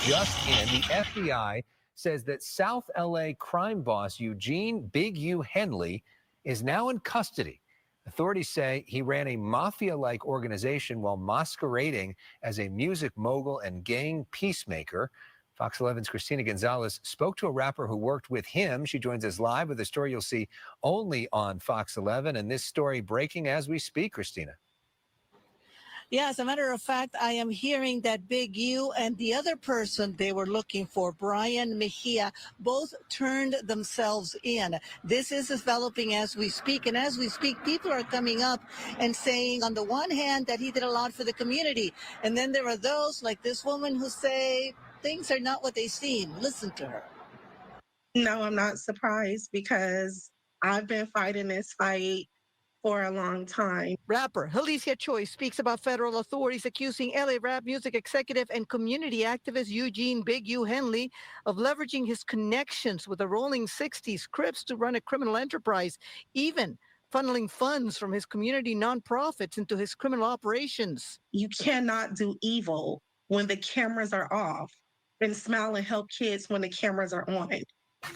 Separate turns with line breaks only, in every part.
just in. The FBI says that South LA crime boss Eugene Big U Henley is now in custody. Authorities say he ran a mafia-like organization while masquerading as a music mogul and gang peacemaker. Fox 11's Christina Gonzalez spoke to a rapper who worked with him. She joins us live with a story you'll see only on Fox 11. And this story breaking as we speak, Christina.
Yeah, as a matter of fact, I am hearing that Big U and the other person they were looking for, Brian Mejia, both turned themselves in. This is developing as we speak. And as we speak, people are coming up and saying, on the one hand, that he did a lot for the community. And then there are those like this woman who say things are not what they seem. Listen to her.
No, I'm not surprised because I've been fighting this fight for a long time.
Rapper Alicia Choi speaks about federal authorities accusing LA rap music executive and community activist Eugene Big U Henley of leveraging his connections with the Rolling 60s Crips to run a criminal enterprise, even funneling funds from his community nonprofits into his criminal operations.
You cannot do evil when the cameras are off and smile and help kids when the cameras are on.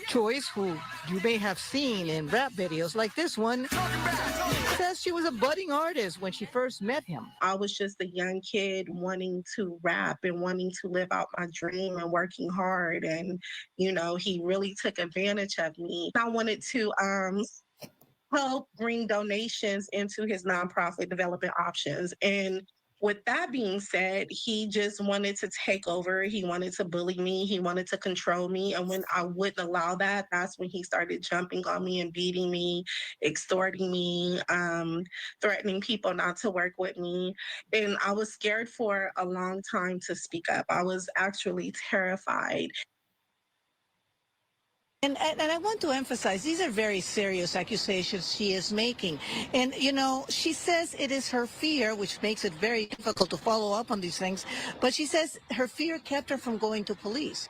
Choice, who you may have seen in rap videos like this one, says she was a budding artist when she first met him.
I was just a young kid wanting to rap and wanting to live out my dream and working hard. And, you know, he really took advantage of me. I wanted to help bring donations into his nonprofit development options. And with that being said, he just wanted to take over. He wanted to bully me. He wanted to control me. And when I wouldn't allow that, that's when he started jumping on me and beating me, extorting me, threatening people not to work with me. And I was scared for a long time to speak up. I was actually terrified.
And I want to emphasize, these are very serious accusations she is making. And, you know, she says it is her fear, which makes it very difficult to follow up on these things. But she says her fear kept her from going to police.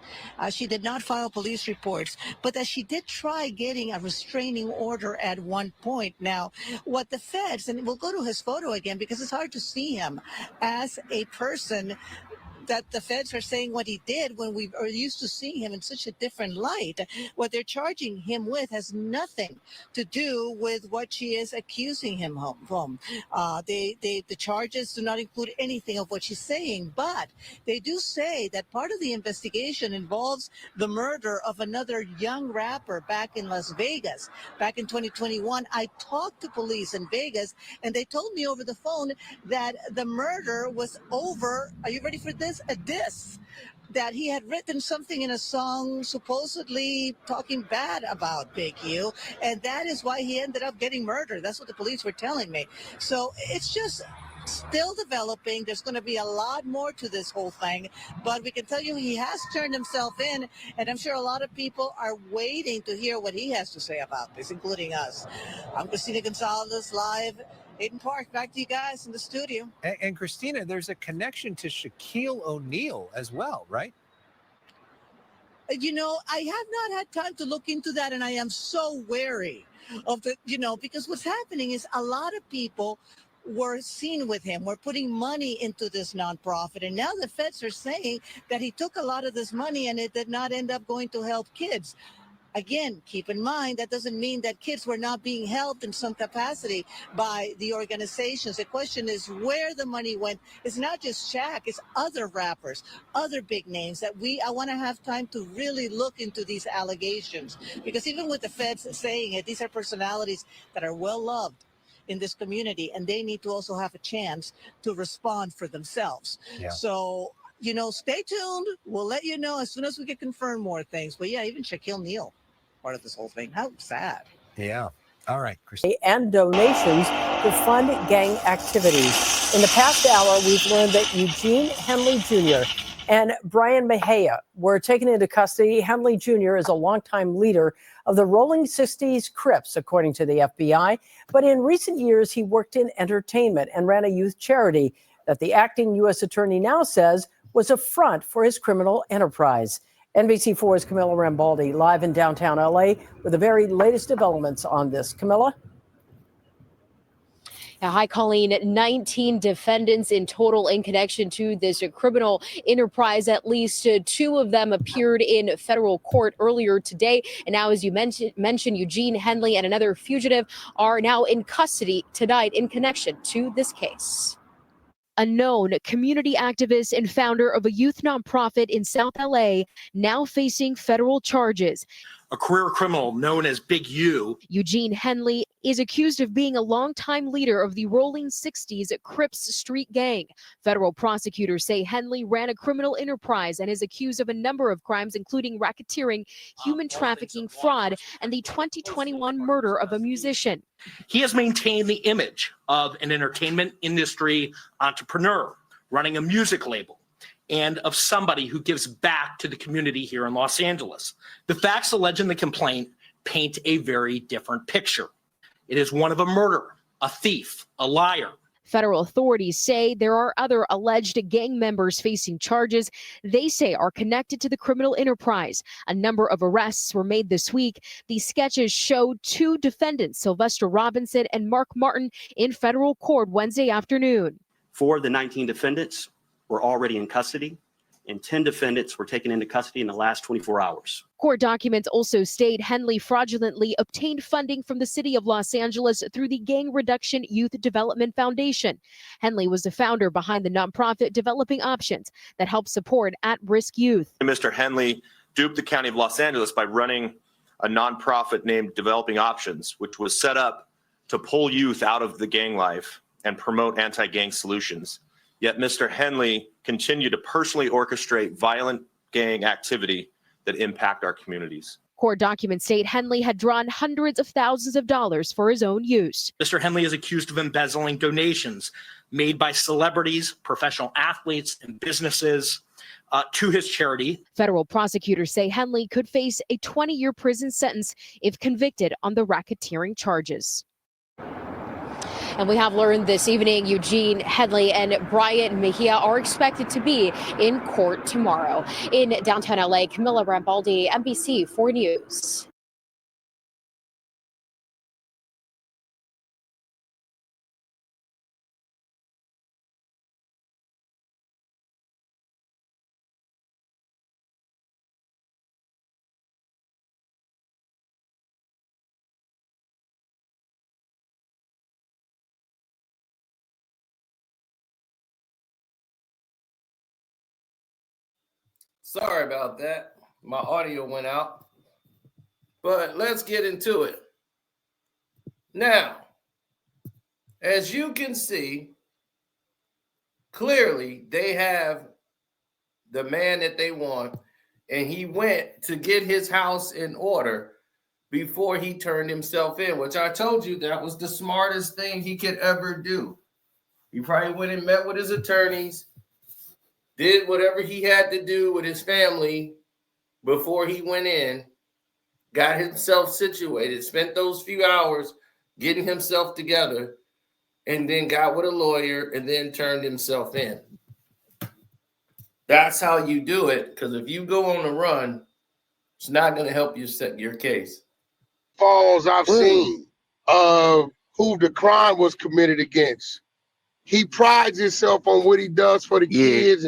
She did not file police reports, but that she did try getting a restraining order at one point. Now, what the feds, and we'll go to his photo again because it's hard to see him as a person that the feds are saying what he did when we are used to seeing him in such a different light. What they're charging him with has nothing to do with what she is accusing him from. The charges do not include anything of what she's saying, but they do say that part of the investigation involves the murder of another young rapper back in Las Vegas. Back in 2021, I talked to police in Vegas, and they told me over the phone that the murder was over. Are you ready for this? A diss that he had written something in a song supposedly talking bad about Big U, and that is why he ended up getting murdered. That's what the police were telling me. So it's just still developing. There's going to be a lot more to this whole thing, but we can tell you he has turned himself in, and I'm sure a lot of people are waiting to hear what he has to say about this, including us. I'm Christina Gonzalez, live Hayden Park. Back to you guys in the studio.
And Christina, there's a connection to Shaquille O'Neal as well, right?
You know, I have not had time to look into that, and I am so wary of the, you know, because what's happening is a lot of people were seen with him. We're putting money into this nonprofit, and now the feds are saying that he took a lot of this money and it did not end up going to help kids. Again, keep in mind, that doesn't mean that kids were not being helped in some capacity by the organizations. The question is where the money went. It's not just Shaq, it's other rappers, other big names that I want to have time to really look into these allegations. Because even with the feds saying it, these are personalities that are well loved in this community, and they need to also have a chance to respond for themselves.
Yeah.
So, you know, stay tuned. We'll let you know as soon as we can confirm more things. But yeah, even Shaquille O'Neal, part of this whole thing. How sad.
Yeah. All right,
and donations to fund gang activities. In the past hour, we've learned that Eugene Henley Jr. and Brian Mejia were taken into custody. Henley Jr. is a longtime leader of the Rolling 60s Crips, according to the FBI. But in recent years, he worked in entertainment and ran a youth charity that the acting U.S. attorney now says was a front for his criminal enterprise. NBC4's Camilla Rambaldi live in downtown L.A. with the very latest developments on this. Camilla?
Now, High calling 19 defendants in total in connection to this criminal enterprise. At least 2 of them appeared in federal court earlier today. And now, as you mentioned, Eugene Henley and another fugitive are now in custody tonight in connection to this case. A known community activist and founder of a youth nonprofit in South LA, now facing federal charges.
A career criminal known as Big U.
Eugene Henley is accused of being a longtime leader of the Rollin 60s Crips street gang. Federal prosecutors say Henley ran a criminal enterprise and is accused of a number of crimes, including racketeering, human trafficking, fraud, and the 2021 murder of a musician.
He has maintained the image of an entertainment industry entrepreneur running a music label, and of somebody who gives back to the community here in Los Angeles. The facts alleged in the complaint paint a very different picture. It is one of a murderer, a thief, a liar.
Federal authorities say there are other alleged gang members facing charges they say are connected to the criminal enterprise. A number of arrests were made this week. These sketches showed 2 defendants, Sylvester Robinson and Mark Martin, in federal court Wednesday afternoon.
4 of the 19 defendants were already in custody, and 10 defendants were taken into custody in the last 24 hours.
Court documents also state Henley fraudulently obtained funding from the city of Los Angeles through the Gang Reduction Youth Development Foundation. Henley was the founder behind the nonprofit Developing Options that helps support at-risk youth.
Mr. Henley duped the county of Los Angeles by running a nonprofit named Developing Options, which was set up to pull youth out of the gang life and promote anti-gang solutions. Yet Mr. Henley continued to personally orchestrate violent gang activity that impact our communities.
Court documents state Henley had drawn hundreds of thousands of dollars for his own use.
Mr. Henley is accused of embezzling donations made by celebrities, professional athletes, and businesses to his charity.
Federal prosecutors say Henley could face a 20-year prison sentence if convicted on the racketeering charges. And we have learned this evening Eugene Henley and Brian Mejia are expected to be in court tomorrow. In downtown LA, Camilla Rambaldi, NBC 4 News.
Sorry about that. My audio went out. But let's get into it. Now, as you can see, clearly they have the man that they want, and he went to get his house in order before he turned himself in, which I told you that was the smartest thing he could ever do. He probably went and met with his attorneys, did whatever he had to do with his family before he went in, got himself situated, spent those few hours getting himself together, and then got with a lawyer and then turned himself in. That's how you do it, because if you go on the run, it's not going to help you set your case.
Falls I've seen of who the crime was committed against. He prides himself on what he does for the kids,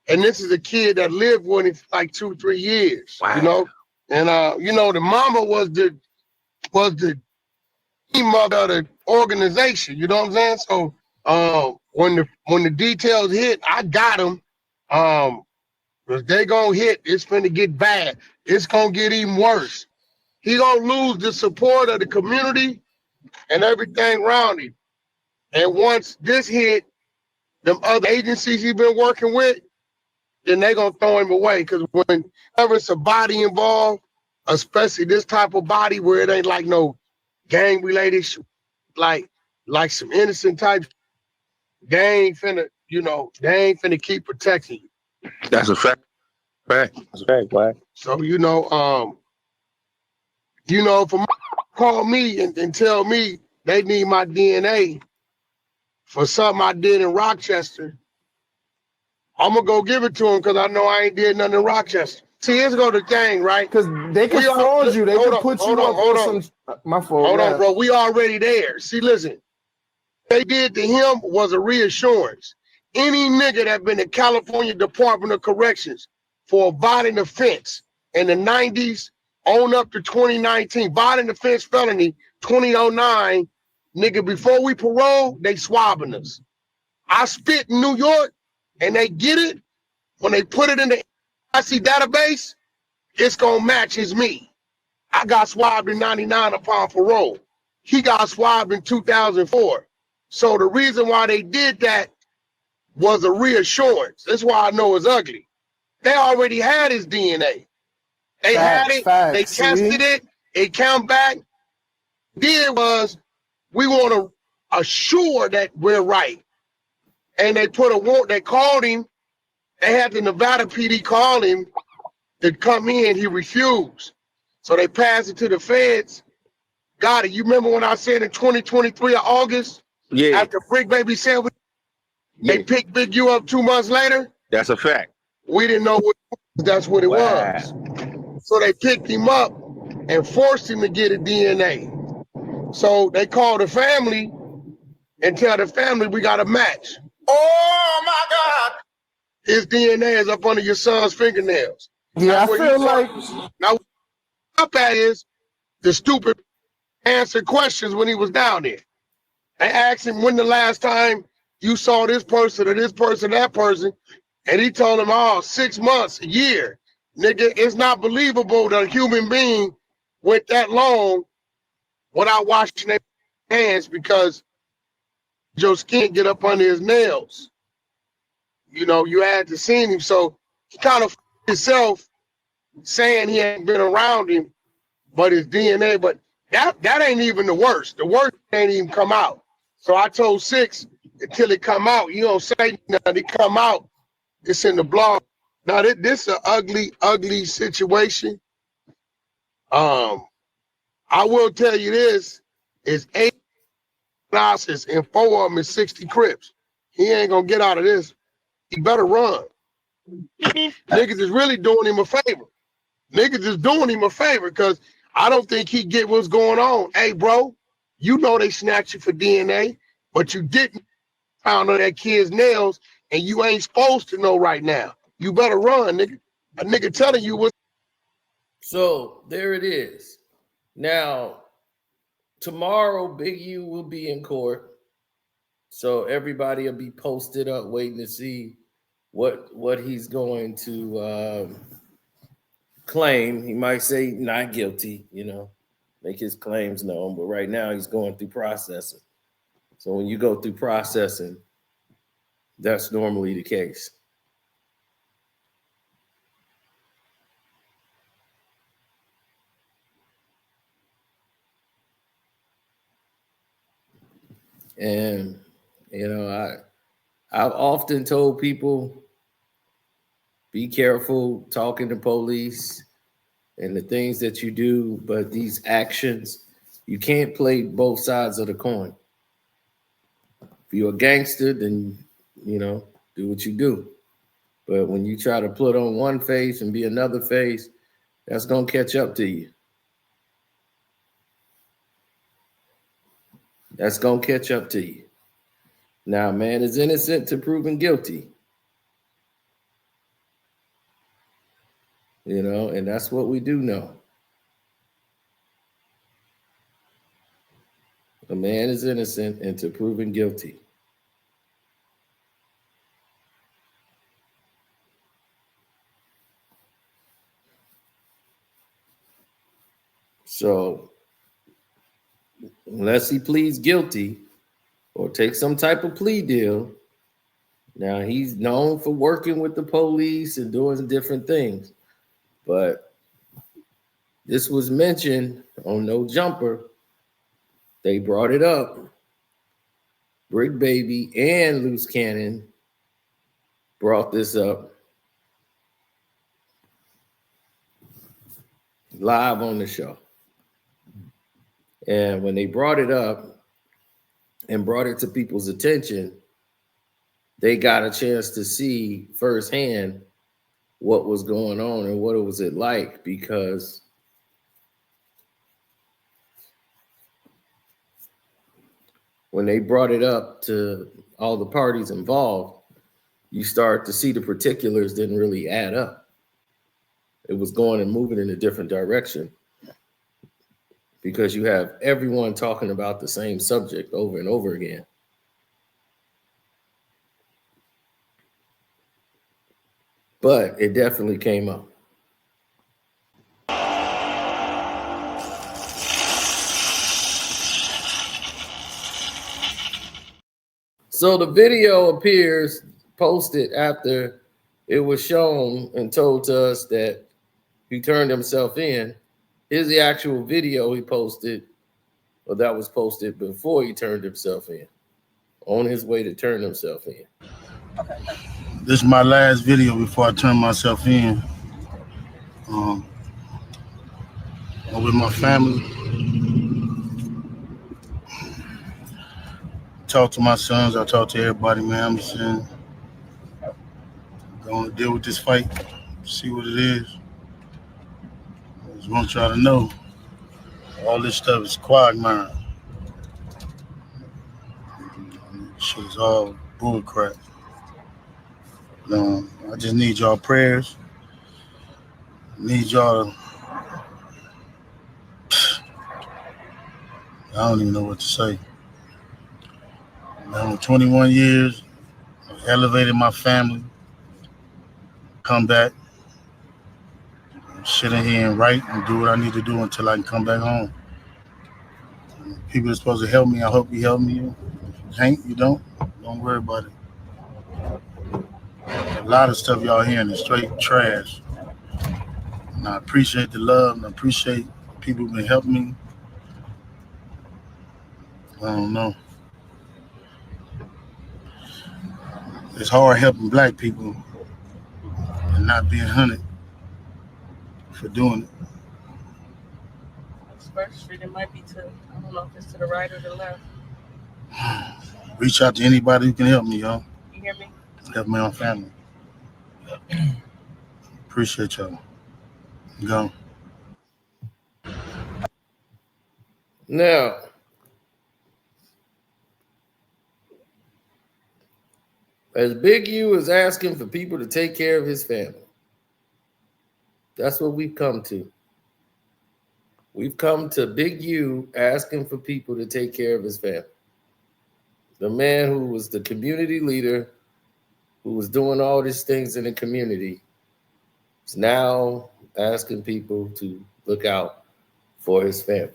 and this is a kid that lived with him for like 2-3 years. Wow. You know, and you know, the mama was the team of the organization. You know what I'm saying? So when the details hit, I got him. If they gonna hit, it's finna get bad. It's gonna get even worse. He gonna lose the support of the community and everything around him. And once this hit, them other agencies he been working with, then they gonna throw him away. Because whenever it's a body involved, especially this type of body where it ain't like no gang related, like some innocent type, they ain't finna keep protecting you.
That's a fact. That's a fact, Black.
So if a call me and tell me they need my DNA for something I did in Rochester, I'm gonna go give it to them because I know I ain't did nothing in Rochester. See, let's go to the gang, right?
Because they can fraud you. They can put you up on some. My fault.
Hold on, bro. We already there. See, listen. they did to him was a reassurance. Any nigga that been in California Department of Corrections for a violent offense in the 90s on up to 2019, violent offense felony 2009, nigga, before we parole, they swabbing us. I spit in New York and they get it. When they put it in the IC database, it's gonna match as me. I got swabbed in 99 upon parole. He got swabbed in 2004. So the reason why they did that was a reassurance. That's why I know it's ugly. They already had his DNA. They had it, they tested it, it came back. Did was, we want to assure that we're right. And they put a warrant, they called him, they had the Nevada PD call him to come in, he refused. So they passed it to the feds. Got it. You remember when I said in 2023 of August, after Brick Baby said they picked Big U up 2 months later?
That's a fact.
We didn't know what that's what it was. So they picked him up and forced him to get a DNA. So they called the family and tell the family we got a match. Oh my God! His DNA is up under your son's fingernails.
Yeah, I feel like
now what up at is the stupid answer questions when he was down there. They asked him when the last time you saw this person or this person, that person, and he told them, oh, 6 months, a year. Nigga, it's not believable that a human being went that long without washing their hands because your skin get up under his nails. You know, you had to see him. So he kind of himself saying he hadn't been around him, but his DNA, but that ain't even the worst. The worst ain't even come out. So I told Six, until it come out, you don't say nothing, it come out, it's in the blog. Now this is an ugly, ugly situation. I will tell you this, is 8 Nazis and 4 of them is 60 Crips. He ain't gonna get out of this. He better run. Niggas is really doing him a favor. Niggas is doing him a favor because I don't think he get what's going on. Hey, bro, you know they snatched you for DNA, but you didn't found on that kid's nails, and you ain't supposed to know right now. You better run, nigga. A nigga telling you what.
So there it is. Now, tomorrow, Big U will be in court. So everybody will be posted up waiting to see what he's going to claim. He might say not guilty, you know, make his claims known. But right now he's going through processing. So when you go through processing, that's normally the case. And, you know, I've often told people, be careful talking to police and the things that you do, but these actions, you can't play both sides of the coin. If you're a gangster, then, you know, do what you do. But when you try to put on one face and be another face, that's going to catch up to you. That's going to catch up to you. Now, man is innocent to proven guilty. You know, and that's what we do know. A man is innocent until proven guilty. So, unless he pleads guilty or takes some type of plea deal, now he's known for working with the police and doing different things. But this was mentioned on No Jumper. They brought it up. Brick Baby and Loose Cannon brought this up live on the show. And when they brought it up and brought it to people's attention, they got a chance to see firsthand what was going on and what was it like, because when they brought it up to all the parties involved, you start to see the particulars didn't really add up. It was going and moving in a different direction because you have everyone talking about the same subject over and over again. But it definitely came up. So the video appears posted after it was shown and told to us that he turned himself in. Here's the actual video he posted, or that was posted before he turned himself in, on his way to turn himself in.
This is my last video before I turn myself in. I'm with my family. Talk to my sons. I talk to everybody, man. I'm just saying, going to deal with this fight, see what it is. I just want y'all to know, all this stuff is quagmire. Shit is all bull crap. I just need y'all prayers. Need y'all to, I don't even know what to say. I'm 21 years, I've elevated my family, come back, sit in here and write and do what I need to do until I can come back home. People are supposed to help me. I hope you help me. If you can't, you don't worry about it. A lot of stuff y'all hearing is straight trash. And I appreciate the love and I appreciate people who've been helping me. I don't know. It's hard helping black people and not being hunted for doing it.
First Street, it might be to, I don't know if it's to the right or the left.
Reach out to anybody who can help me, y'all.
You hear me?
Help my own family. Appreciate y'all. Go.
Now, as Big U is asking for people to take care of his family, that's what we've come to. We've come to Big U asking for people to take care of his family. The man who was the community leader, who was doing all these things in the community, is now asking people to look out for his family.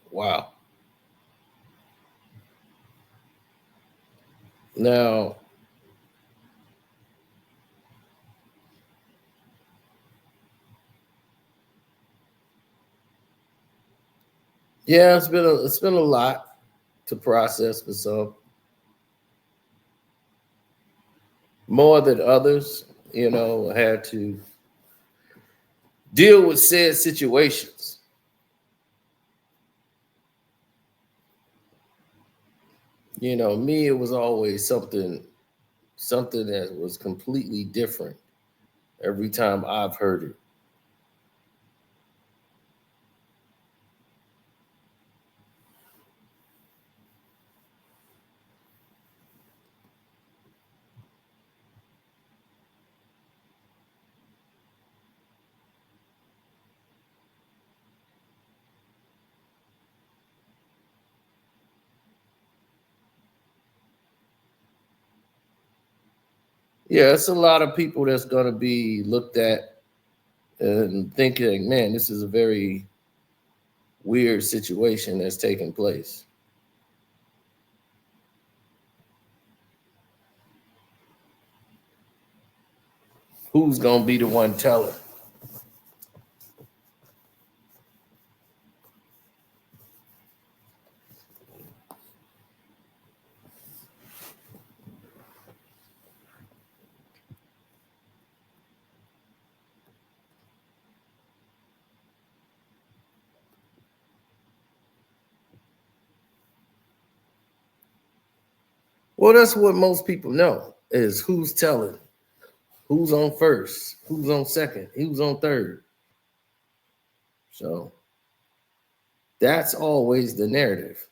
Wow. Now, yeah, it's been a lot to process for some. More than others, had to deal with said situations. Me, it was always something that was completely different every time I've heard it. Yeah, it's a lot of people that's going to be looked at and thinking, man, this is a very weird situation that's taking place. Who's going to be the one telling? Well, that's what most people know, is who's telling. who's on first, who's on second, who's on third. So that's always the narrative.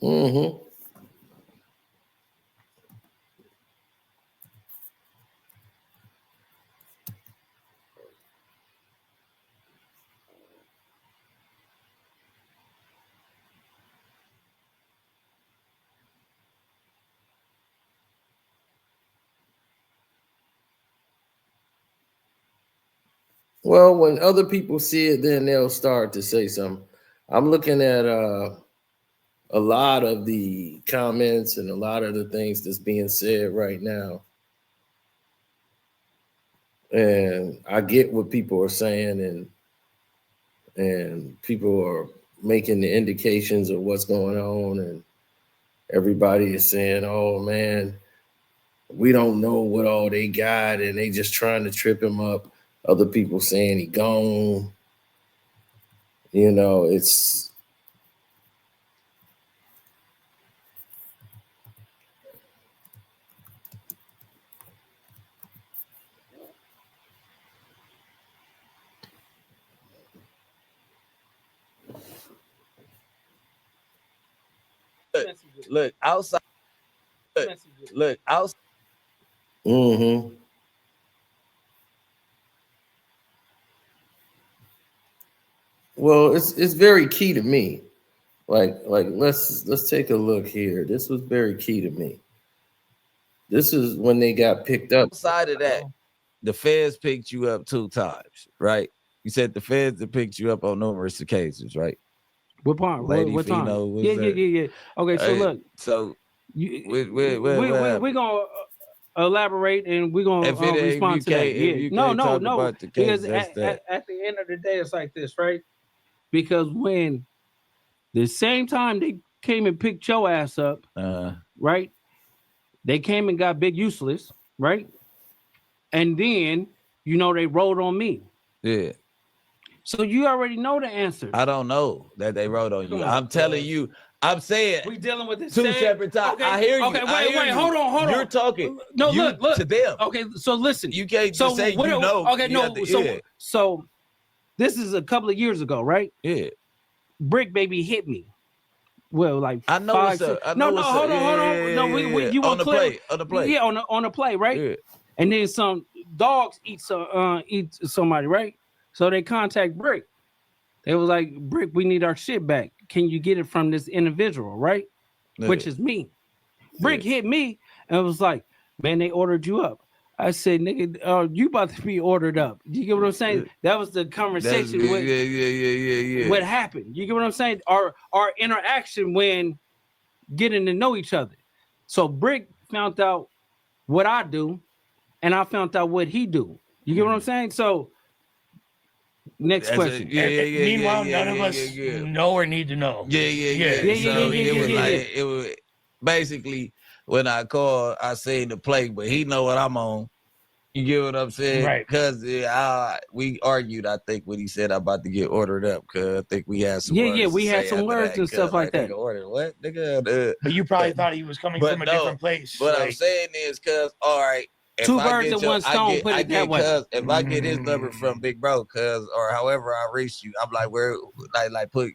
Mm-hmm. Well, when other people see it, then they'll start to say something. I'm looking at a lot of the comments and a lot of the things that's being said right now. And I get what people are saying, and people are making the indications of what's going on, and everybody is saying, oh man, we don't know what all they got, and they just trying to trip him up. Other people saying he gone. You know, it's
look outside. Look outside.
mm-hmm. Well, it's very key to me. Like let's take a look here. This was very key to me. This is when they got picked up.
Outside of that, the feds picked you up 2 times, right? You said the feds have picked you up on numerous occasions, right?
What part?
Lady
What time?
Fino was
Yeah.
there.
Okay, so look,
so
we're gonna elaborate and we're gonna respond to that. Yeah, no, because at the end of the day, it's like this, right? Because when the same time they came and picked your ass up, right? They came and got Big Useless, right? And then they rolled on me.
Yeah.
So you already know the answer.
I don't know that they wrote on you. I'm telling you. I'm saying
we dealing with this
2 separate times.
Okay,
I hear you.
Okay, wait, hold on.
You're talking.
No, look
to them.
Okay, so listen.
You can't just say you know.
Okay, no. So this is a couple of years ago, right?
Yeah.
Brick Baby hit me. Well, like
I know
5, 6. No, hold on. No, you
on the
play
on the play.
Yeah, on the play, right?
Yeah.
And then some dogs eat somebody, right? So they contact Brick. They was like, Brick, we need our shit back. Can you get it from this individual, right? Yeah. Which is me. Brick hit me and was like, man, they ordered you up. I said, nigga, you about to be ordered up. You get what I'm saying? That was the conversation.
Yeah.
What happened? You get what I'm saying? Our interaction when getting to know each other. So Brick found out what I do, and I found out what he do. You get what I'm saying? So next question.
Meanwhile, none of us know or need to know.
Yeah. It was basically when I called, I seen the play, but he know what I'm on. You get what I'm saying?
Right.
Because we argued, I think, when he said I'm about to get ordered up, because I think we had some words.
Yeah, we had some words and stuff like that.
Nigga ordered what? Nigga,
but you probably thought he was coming from a different place.
What I'm saying is, because, all right,
two birds in one stone, put it that way.
If I get his number from Big Bro, or however I reach you, I'm like,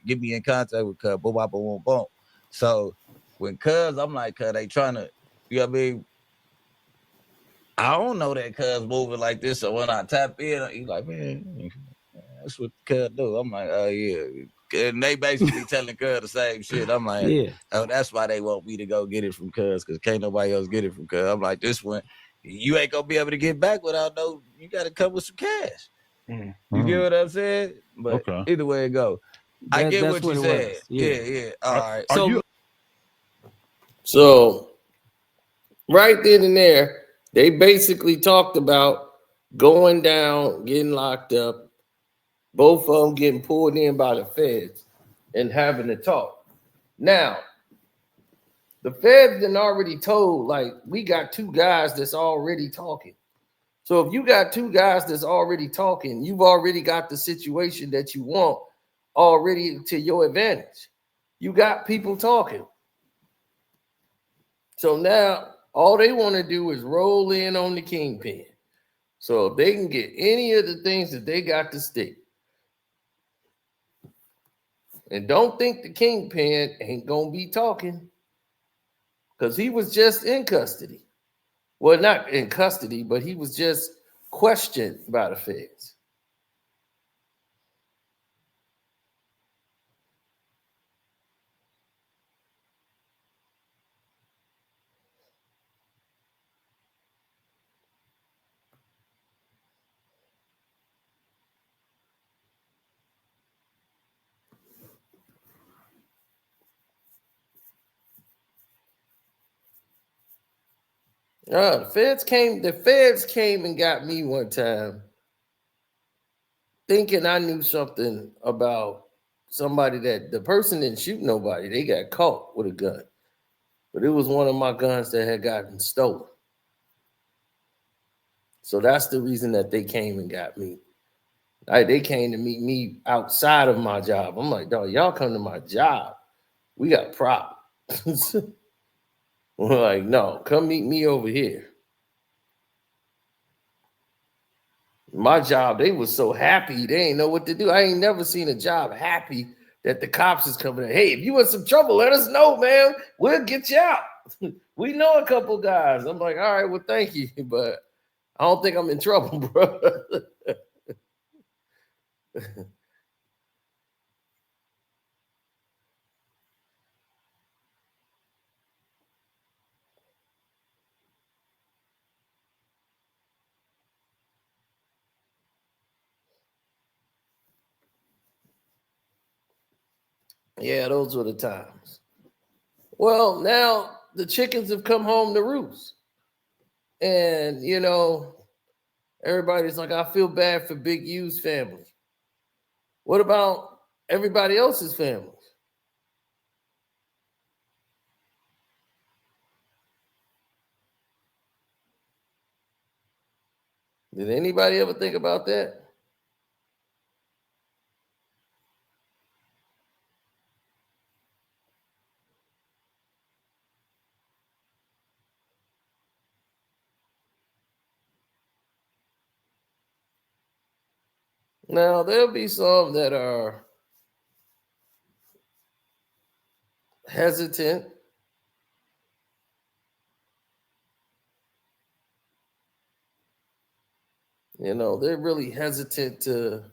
get me in contact with Cuz, boom, boom, boom, boom. So when Cuz, I'm like, Cuz, they trying to, you know what I mean? I don't know that Cuz moving like this, so when I tap in, he's like, man, that's what Cuz do. I'm like, oh yeah. And they basically telling Cuz the same shit. I'm like, oh, that's why they want me to go get it from Cuz, because can't nobody else get it from Cuz. I'm like, this one, you ain't gonna be able to get back without you gotta come with some cash. You get what I'm saying? But either way it go. I get what you said. Yeah. All right.
So right then and there, They basically talked about going down, getting locked up, both of them getting pulled in by the feds and having to talk. Now, the feds done already told, like, we got two guys that's already talking. So if you got two guys that's already talking, you've already got the situation that you want already to your advantage. You got people talking. So now all they want to do is roll in on the kingpin. So if they can get any of the things that they got to stick, and don't think the kingpin ain't gonna be talking, because he was just in custody. Well, not in custody, but he was just questioned by the feds. The feds came and got me one time thinking I knew something about somebody that the person didn't shoot nobody. They got caught with a gun. But it was one of my guns that had gotten stolen. So that's the reason that they came and got me. They came to meet me outside of my job. I'm like, dog, y'all come to my job. We got problems. We're like, no, come meet me over here. My job, they was so happy, they ain't know what to do. I ain't never seen a job happy that the cops is coming in. Hey, if you in some trouble, let us know, man. We'll get you out. We know a couple guys. I'm like, all right, well, thank you, but I don't think I'm in trouble, bro. Yeah, those were the times. Well, now the chickens have come home to roost. And, you know, everybody's like, I feel bad for Big U's family. What about everybody else's families? Did anybody ever think about that? Now, there'll be some that are hesitant. You know, they're really hesitant to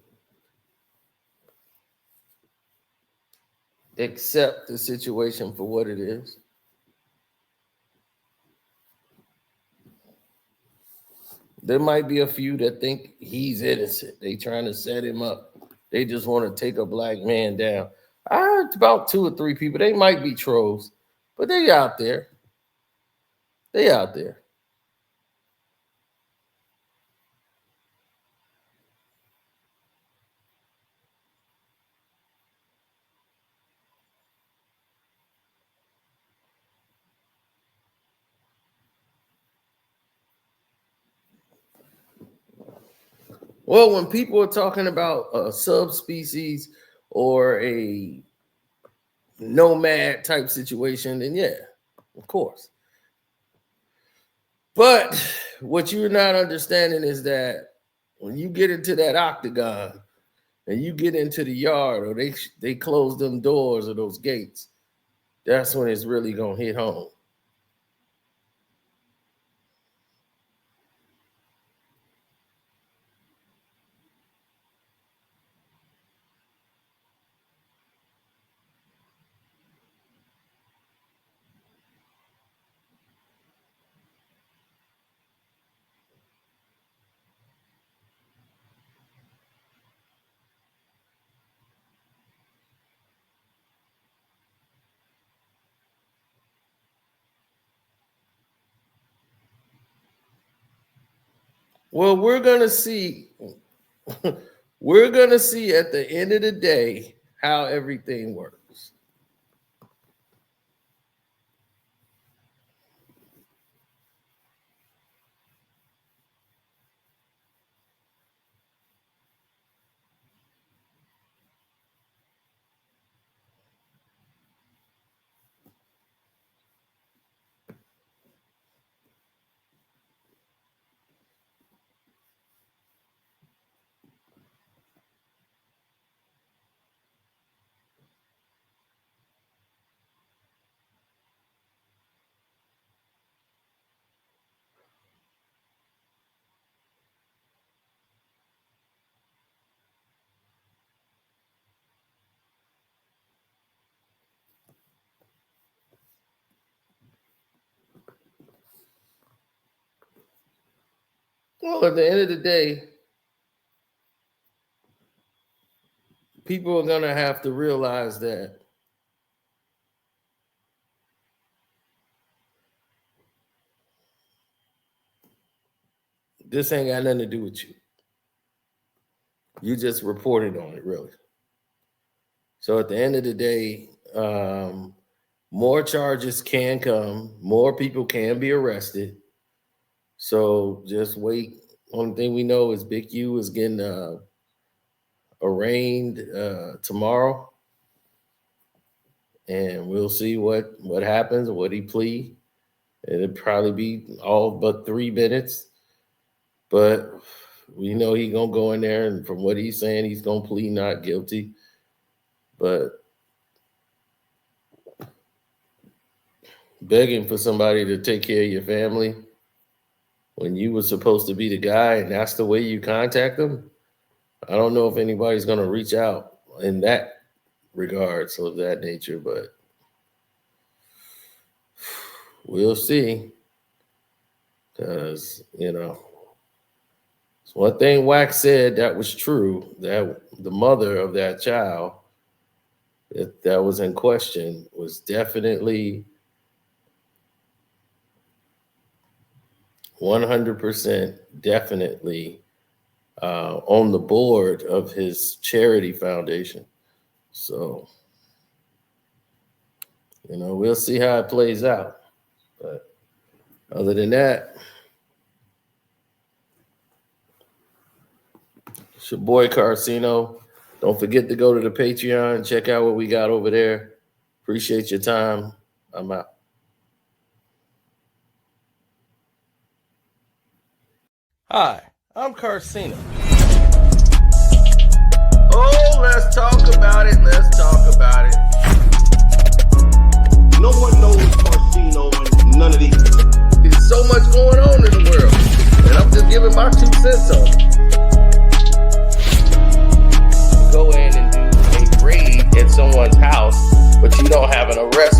accept the situation for what it is. There might be a few that think he's innocent. They trying to set him up. They just want to take a black man down. I heard about 2 or 3 people. They might be trolls, but they out there. They out there. Well, when people are talking about a subspecies or a nomad type situation, then yeah, of course. But what you're not understanding is that when you get into that octagon and you get into the yard, or they close them doors or those gates, that's when it's really gonna hit home. Well, we're gonna see. We're gonna see at the end of the day how everything works. Well, at the end of the day, people are going to have to realize that this ain't got nothing to do with you. You just reported on it, really. So at the end of the day, more charges can come. More people can be arrested. So just wait. Only thing we know is Big U is getting arraigned tomorrow. And we'll see what happens, what he plead. It'll probably be all but 3 minutes. But we know he's going to go in there, and from what he's saying, he's going to plead not guilty. But begging for somebody to take care of your family when you were supposed to be the guy and that's the way you contact them, I don't know if anybody's going to reach out in that regards of that nature, but we'll see. Because, you know, one thing Wax said that was true, that the mother of that child that was in question was definitely 100% definitely on the board of his charity foundation. So, you know, we'll see how it plays out. But other than that, it's your boy Carcino. Don't forget to go to the Patreon, check out what we got over there. Appreciate your time. I'm out. Hi, I'm Carcino. Oh, let's talk about it. Let's talk about it. No one knows Carcino and none of these. There's so much going on in the world, and I'm just giving my 2 cents on it. Go in and do a raid at someone's house, but you don't have an arrest